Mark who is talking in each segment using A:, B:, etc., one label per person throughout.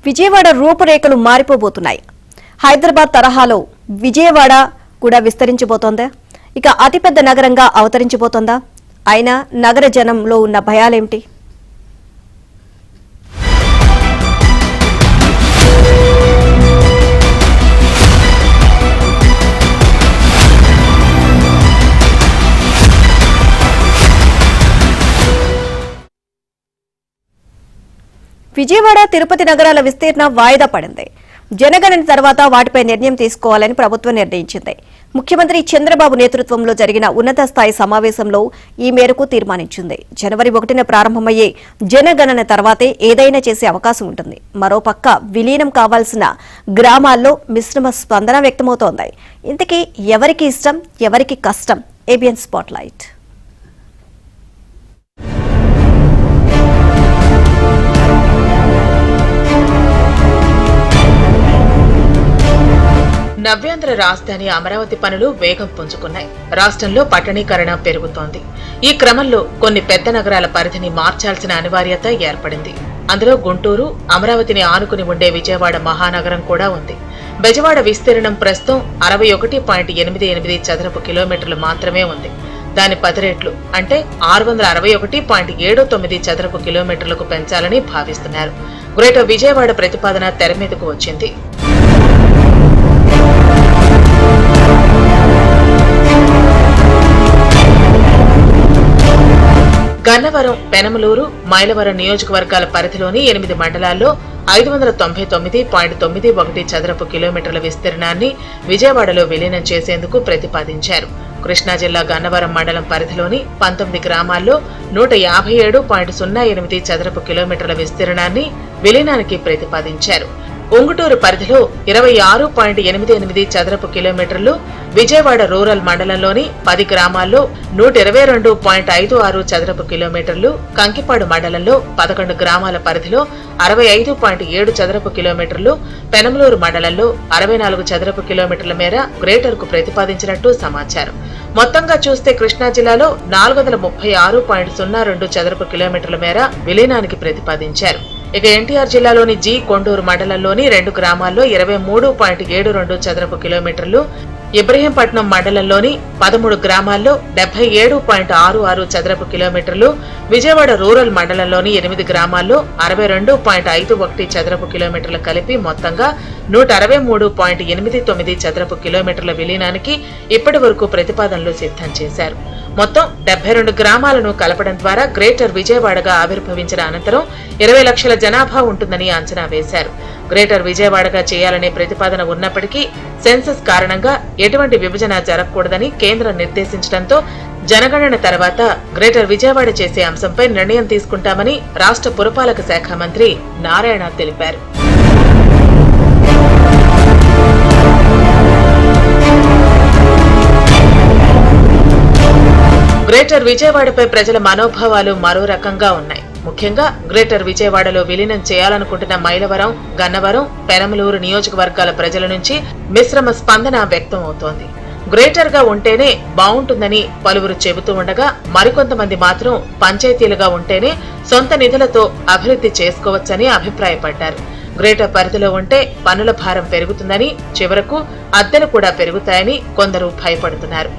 A: విజయవాడ రూపురేఖలు మారిపోబోతున్నాయి. హైదరాబాద్ తరహాలో విజయవాడ కూడా విస్తరించబోతోందా? ఇక అతిపెద్ద నగరంగా అవతరించబోతోందా? అయినా నగర జనంలో ఉన్న భయాలేమిటి? విజయవాడ, తిరుపతి నగరాల విస్తీర్ణ వాయిదా పడింది. జనగణన తర్వాత వాటిపై నిర్ణయం తీసుకోవాలని ప్రభుత్వం నిర్ణయించింది. ముఖ్యమంత్రి చంద్రబాబు నేతృత్వంలో జరిగిన ఉన్నత స్థాయి సమావేశంలో ఈ మేరకు తీర్మానించింది. జనవరి 1న ప్రారంభమయ్యే జనగణన తర్వాతే ఏదైనా చేసే అవకాశం ఉంటుంది. మరోపక్క విలీనం కావాల్సిన గ్రామాల్లో మిశ్రమ స్పందన వ్యక్తమవుతోంది. ఇంతకీ ఎవరికి ఇష్టం, ఎవరికి కష్టం? ABN spotlight.
B: నవ్యాంధ్ర రాజధాని అమరావతి పనులు వేగం పుంజుకున్నాయి. రాష్ట్రంలో పట్టణీకరణ పెరుగుతోంది. ఈ క్రమంలో కొన్ని పెద్ద నగరాల పరిధిని మార్చాల్సిన అనివార్యత ఏర్పడింది. అందులో గుంటూరు, అమరావతిని ఆనుకుని ఉండే విజయవాడ మహానగరం కూడా ఉంది. బెజవాడ విస్తీర్ణం ప్రస్తుతం 61.88 చదరపు కిలోమీటర్లు మాత్రమే ఉంది. దాని 10 రెట్లు అంటే 661.79 చదరపు కిలోమీటర్లకు పెంచాలని భావిస్తున్నారు. గ్రేటర్ విజయవాడ ప్రతిపాదన తెర మీదకు వచ్చింది. గన్నవరం, పెనమలూరు, మైలవరం నియోజకవర్గాల పరిధిలోని 8 మండలాల్లో 599.91 చదరపు కిలోమీటర్ల విస్తీర్ణాన్ని విజయవాడలో విలీనం చేసేందుకు ప్రతిపాదించారు. కృష్ణా జిల్లా గన్నవరం మండలం పరిధిలోని 19 గ్రామాల్లో 157.08 చదరపు కిలోమీటర్ల విస్తీర్ణాన్ని విలీనానికి ప్రతిపాదించారు. ఉంగుటూరు పరిధిలో 26.88 చదరపు కిలోమీటర్లు, విజయవాడ రూరల్ మండలంలోని 10 గ్రామాల్లో 122.56 చదరపు కిలోమీటర్లు, కంకిపాడు మండలంలో 11 గ్రామాల పరిధిలో 65.7 చదరపు కిలోమీటర్లు, పెనమలూరు మండలంలో 64 చదరపు కిలోమీటర్ల మేర గ్రేటర్ కు ప్రతిపాదించినట్టు సమాచారం. మొత్తంగా చూస్తే కృష్ణా జిల్లాలో 436.02 చదరపు కిలోమీటర్ల మేర విలీనానికి ప్రతిపాదించారు. ఇక ఎన్టీఆర్ జిల్లాలోని జి కొండూరు మండలంలోని 2 గ్రామాల్లో 23.72 చదరపు కిలోమీటర్లు, ఇబ్రహీంపట్నం మండలంలోని 13 గ్రామాల్లో 77.66 చదరపు కిలోమీటర్లు, విజయవాడ రూరల్ మండలంలోని 8 గ్రామాల్లో 62.51 చదరపు కిలోమీటర్లు కలిపి మొత్తంగా 163.89 చదరపు కిలోమీటర్ల విలీనానికి ఇప్పటి వరకు ప్రతిపాదనలు సిద్ధం చేశారు. మొత్తం 72 గ్రామాలను కలపడం ద్వారా గ్రేటర్ విజయవాడగా ఆవిర్భవించిన అనంతరం 20 లక్షల జనాభా ఉంటుందని అంచనా వేశారు. గ్రేటర్ విజయవాడగా చేయాలనే ప్రతిపాదన ఉన్నప్పటికీ సెన్సస్ కారణంగా ఎటువంటి విభజన జరగకూడదని కేంద్రం నిర్దేశించడంతో జనగణన తర్వాత గ్రేటర్ విజయవాడ చేసే అంశంపై నిర్ణయం తీసుకుంటామని రాష్ట్ర పురపాలక శాఖ మంత్రి నారాయణ తెలిపారు. గ్రేటర్ విజయవాడపై ప్రజల మనోభావాలు మరో రకంగా ఉన్నాయి. ముఖ్యంగా గ్రేటర్ విజయవాడలో విలీనం చేయాలనుకుంటున్న మైలవరం, గన్నవరం, పెనమలూరు నియోజకవర్గాల ప్రజల నుంచి మిశ్రమ స్పందన వ్యక్తం అవుతోంది. గ్రేటర్ గా ఉంటేనే బాగుంటుందని పలువురు చెబుతూ ఉండగా, మరికొంతమంది మాత్రం పంచాయతీలుగా ఉంటేనే సొంత నిధులతో అభివృద్ధి చేసుకోవచ్చని అభిప్రాయపడ్డారు. గ్రేటర్ పరిధిలో ఉంటే పన్నుల భారం పెరుగుతుందని, చివరకు అద్దెలు కూడా పెరుగుతాయని కొందరు భయపడుతున్నారు.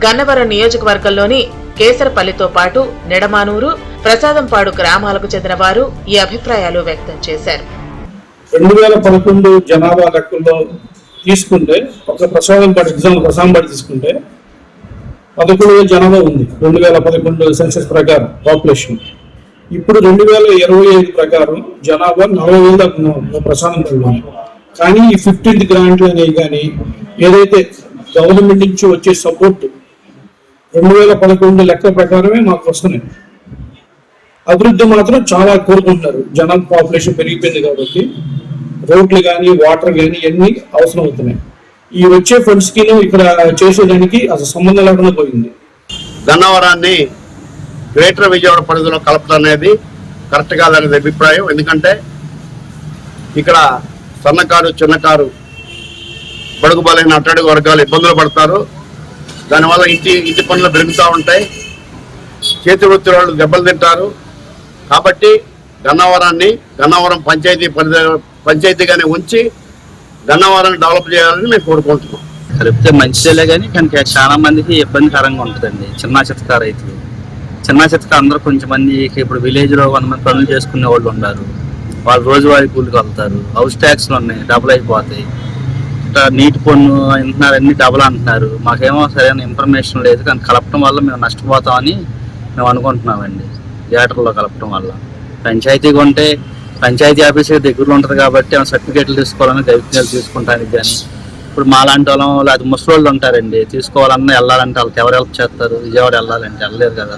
B: గన్నవరం నియోజకవర్గంలోని కేసరపల్లితో పాటు నిడమానూరు, ప్రసాదంపాడు గ్రామాలకు చెందిన వారు ఈ అభిప్రాయాలు వ్యక్తం చేశారు.
C: 2011 జనాభా లెక్కల్లో తీసుకుంటే, ఒక ప్రసాదంపాడు తీసుకుంటే 11,000 జనాభా ఉంది 2011 సెన్సస్ ప్రకారం పాపులేషన్. ఇప్పుడు 2025 ప్రకారం జనాభా 40,000 దాకా ప్రసాదంపాడులో. కానీ ఈ 15th గ్రాంట్లు అనేవి కానీ ఏదైతే గవర్నమెంట్ నుంచి వచ్చే సపోర్ట్ 2011 లెక్క ప్రకారమే మాకు వస్తున్నాయి. అభివృద్ధి మాత్రం చాలా కోరుకుంటున్నారు. జనాభా పాపులేషన్ పెరిగిపోయింది కాబట్టి రోడ్లు కానీ, వాటర్ కానీ ఇవన్నీ అవసరం అవుతున్నాయి. ఈ వచ్చే ఫండ్స్ కి ఇక్కడ చేసేదానికి అసలు సంబంధం లేకుండా పోయింది.
D: గన్నవరాన్ని గ్రేటర్ విజయవాడ పరిధిలో కలపడం అనేది కరెక్ట్ కాదనేది అభిప్రాయం. ఎందుకంటే ఇక్కడ సన్నకారు, చిన్నకారు, బడుగు బలైన అట్టడుగు వర్గాలు ఇబ్బందులు పడతారు. దానివల్ల ఇంటి పనులు పెరుగుతూ ఉంటాయి. చేతి వృత్తి వాళ్ళు దెబ్బలు తింటారు. కాబట్టి గన్నవరం పంచాయతీ పంచాయతీగానే ఉంచి గన్నవరాన్ని డెవలప్ చేయాలని మేము కోరుకుంటున్నాం.
E: కలిపితే మంచిదేలే కానీ చాలా మందికి ఇబ్బందికరంగా ఉంటుందండి. చిన్న రైతులు అందరూ కొంచెం మందికి ఇప్పుడు విలేజ్లో 100 మంది పనులు చేసుకునే వాళ్ళు ఉన్నారు. వాళ్ళు రోజువారీ కూలికి వెళ్తారు. హౌస్ ట్యాక్స్లు ఉన్నాయి, డబుల్ అయిపోతాయి. ఇట్లా నీటి పన్ను అంటున్నారు, అన్ని డబుల్ అంటున్నారు. మాకేమో సరైన ఇన్ఫర్మేషన్ లేదు, కానీ కలపడం వల్ల మేము నష్టపోతామని మేము అనుకుంటున్నామండి. థియేటర్లో కలపడం వల్ల పంచాయతీగా ఉంటే పంచాయతీ ఆఫీస్ దగ్గరలో ఉంటుంది కాబట్టి సర్టిఫికేట్లు తీసుకోవాలని దైవిత్యాలు తీసుకుంటానికి కానీ ఇప్పుడు మాలాంటి వాళ్ళం లేదా ముసలోళ్ళు ఉంటారండి, తీసుకోవాలన్నా వెళ్ళాలంటే వాళ్ళకి ఎవరు హెల్ప్ చేస్తారు? విజయవాడ వెళ్ళాలంటే వెళ్ళలేరు కదా.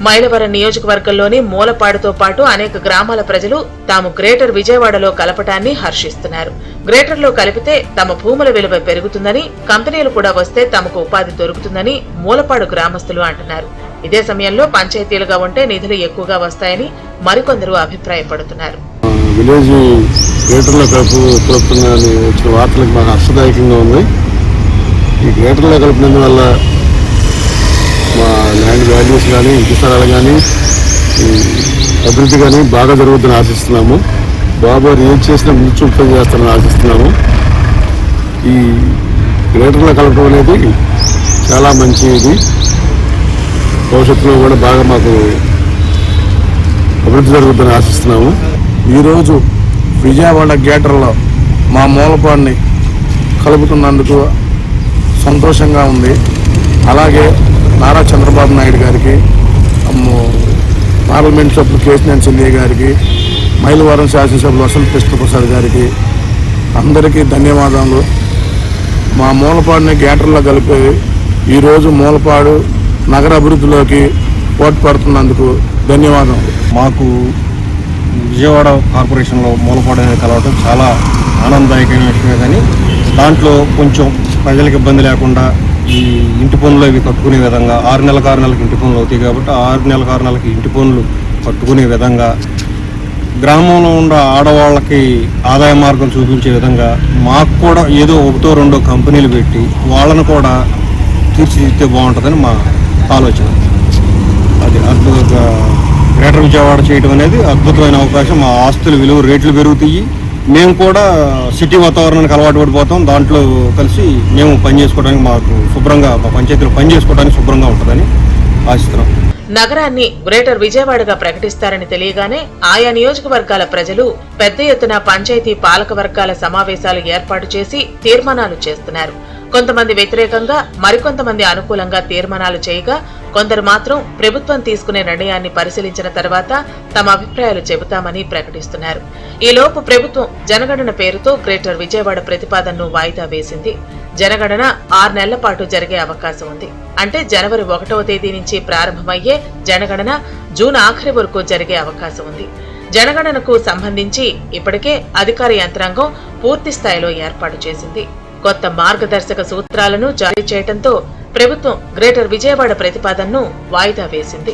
B: మైలవరం నియోజకవర్గంలోని మూలపాడుతో పాటు అనేక గ్రామాల ప్రజలు తాము గ్రేటర్ విజయవాడలో కలపటాన్ని హర్షిస్తున్నారు. గ్రేటర్లో కలిపితే తమ భూముల విలువ పెరుగుతుందని, కంపెనీలు కూడా వస్తే తమకు ఉపాధి దొరుకుతుందని మూలపాడు గ్రామస్తులు అంటున్నారు. ఇదే సమయంలో పంచాయతీలుగా ఉంటే నిధులు ఎక్కువగా వస్తాయని మరికొందరు అభిప్రాయపడుతున్నారు.
F: విలేజ్ గ్రేటర్లో కలుపుతున్న వచ్చిన వార్తలకు మాకు హర్షదాయకంగా ఉంది. ఈ గ్రేటర్లో కలిపినందువల్ల మా ల్యాండ్ వాల్యూస్ కానీ, ఇంటి స్థలాలు కానీ, అభివృద్ధి కానీ బాగా జరుగుతుందని ఆశిస్తున్నాము. బాబు గారు ఏం చేసినా ముఖ్యం చేస్తారని ఆశిస్తున్నాము. ఈ గ్రేటర్లో కలపడం అనేది చాలా మంచిది. భవిష్యత్తులో కూడా బాగా మాకు అభివృద్ధి జరుగుతుందని ఆశిస్తున్నాము. ఈరోజు విజయవాడ గ్రేటర్లో మా మూలపాడుని కలుపుతున్నందుకు సంతోషంగా ఉంది. అలాగే నారా చంద్రబాబు నాయుడు గారికి, పార్లమెంట్ సభ్యులు కేశినేని చెల్లి గారికి, మైలవరం శాసనసభ్యులు వసంత కృష్ణప్రసాద్ గారికి అందరికీ ధన్యవాదాలు. మా మూలపాడుని గ్రేటర్లో కలిపి ఈరోజు మూలపాడు నగర అభివృద్ధిలోకి పోటీపడుతున్నందుకు ధన్యవాదాలు.
G: మాకు విజయవాడ కార్పొరేషన్లో మూలపాడు కలవడం చాలా ఆనందదాయకమైన విషయమే, కానీ దాంట్లో కొంచెం ప్రజలకు ఇబ్బంది లేకుండా ఈ ఇంటి పనులు అవి కట్టుకునే విధంగా 6 నెలలకు ఇంటి పనులు అవుతాయి కాబట్టి 6 నెలలకు ఇంటి పనులు కట్టుకునే విధంగా, గ్రామంలో ఉన్న ఆడవాళ్ళకి ఆదాయ మార్గం చూపించే విధంగా మాకు కూడా ఏదో 1-2 కంపెనీలు పెట్టి వాళ్ళను కూడా తీర్చిదిద్దితే బాగుంటుందని మా ఆలోచన. అది అద్భుతంగా గ్రేటర్ విజయవాడ చేయడం అనేది అద్భుతమైన అవకాశం. మా ఆస్తుల విలువ రేట్లు పెరుగుతాయి. మేము కూడా సిటీ వాతావరణానికి అలవాటు పడిపోతాం. దాంట్లో కలిసి మేము పనిచేసుకోవడానికి మాకు శుభ్రంగా, మా పంచాయతీలో పనిచేసుకోవడానికి శుభ్రంగా ఉంటుందని ఆశిస్తున్నాం.
B: నగరాన్ని గ్రేటర్ విజయవాడగా ప్రకటిస్తారని తెలియగానే ఆయా నియోజకవర్గాల ప్రజలు పెద్ద ఎత్తున పంచాయతీ పాలక వర్గాల సమావేశాలు ఏర్పాటు చేసి తీర్మానాలు చేస్తున్నారు. కొంతమంది వ్యతిరేకంగా, మరికొంతమంది అనుకూలంగా తీర్మానాలు చేయగా, కొందరు మాత్రం ప్రభుత్వం తీసుకునే నిర్ణయాన్ని పరిశీలించిన తర్వాత తమ అభిప్రాయాలు చెబుతామని ప్రకటిస్తున్నారు. ఈలోపు ప్రభుత్వం జనగణన పేరుతో గ్రేటర్ విజయవాడ ప్రతిపాదనను వాయిదా వేసింది. జనగణన 6 నెలల పాటు జరిగే అవకాశం ఉంది. అంటే జనవరి 1వ తేదీ నుంచి ప్రారంభమయ్యే జనగణన జూన్ ఆఖరి వరకు జరిగే అవకాశం ఉంది. జనగణనకు సంబంధించి ఇప్పటికే అధికార యంత్రాంగం పూర్తి స్థాయిలో ఏర్పాటు చేసింది. కొత్త మార్గదర్శక సూత్రాలను జారీ చేయడంతో ప్రభుత్వం గ్రేటర్ విజయవాడ ప్రతిపాదనను వాయిదా వేసింది.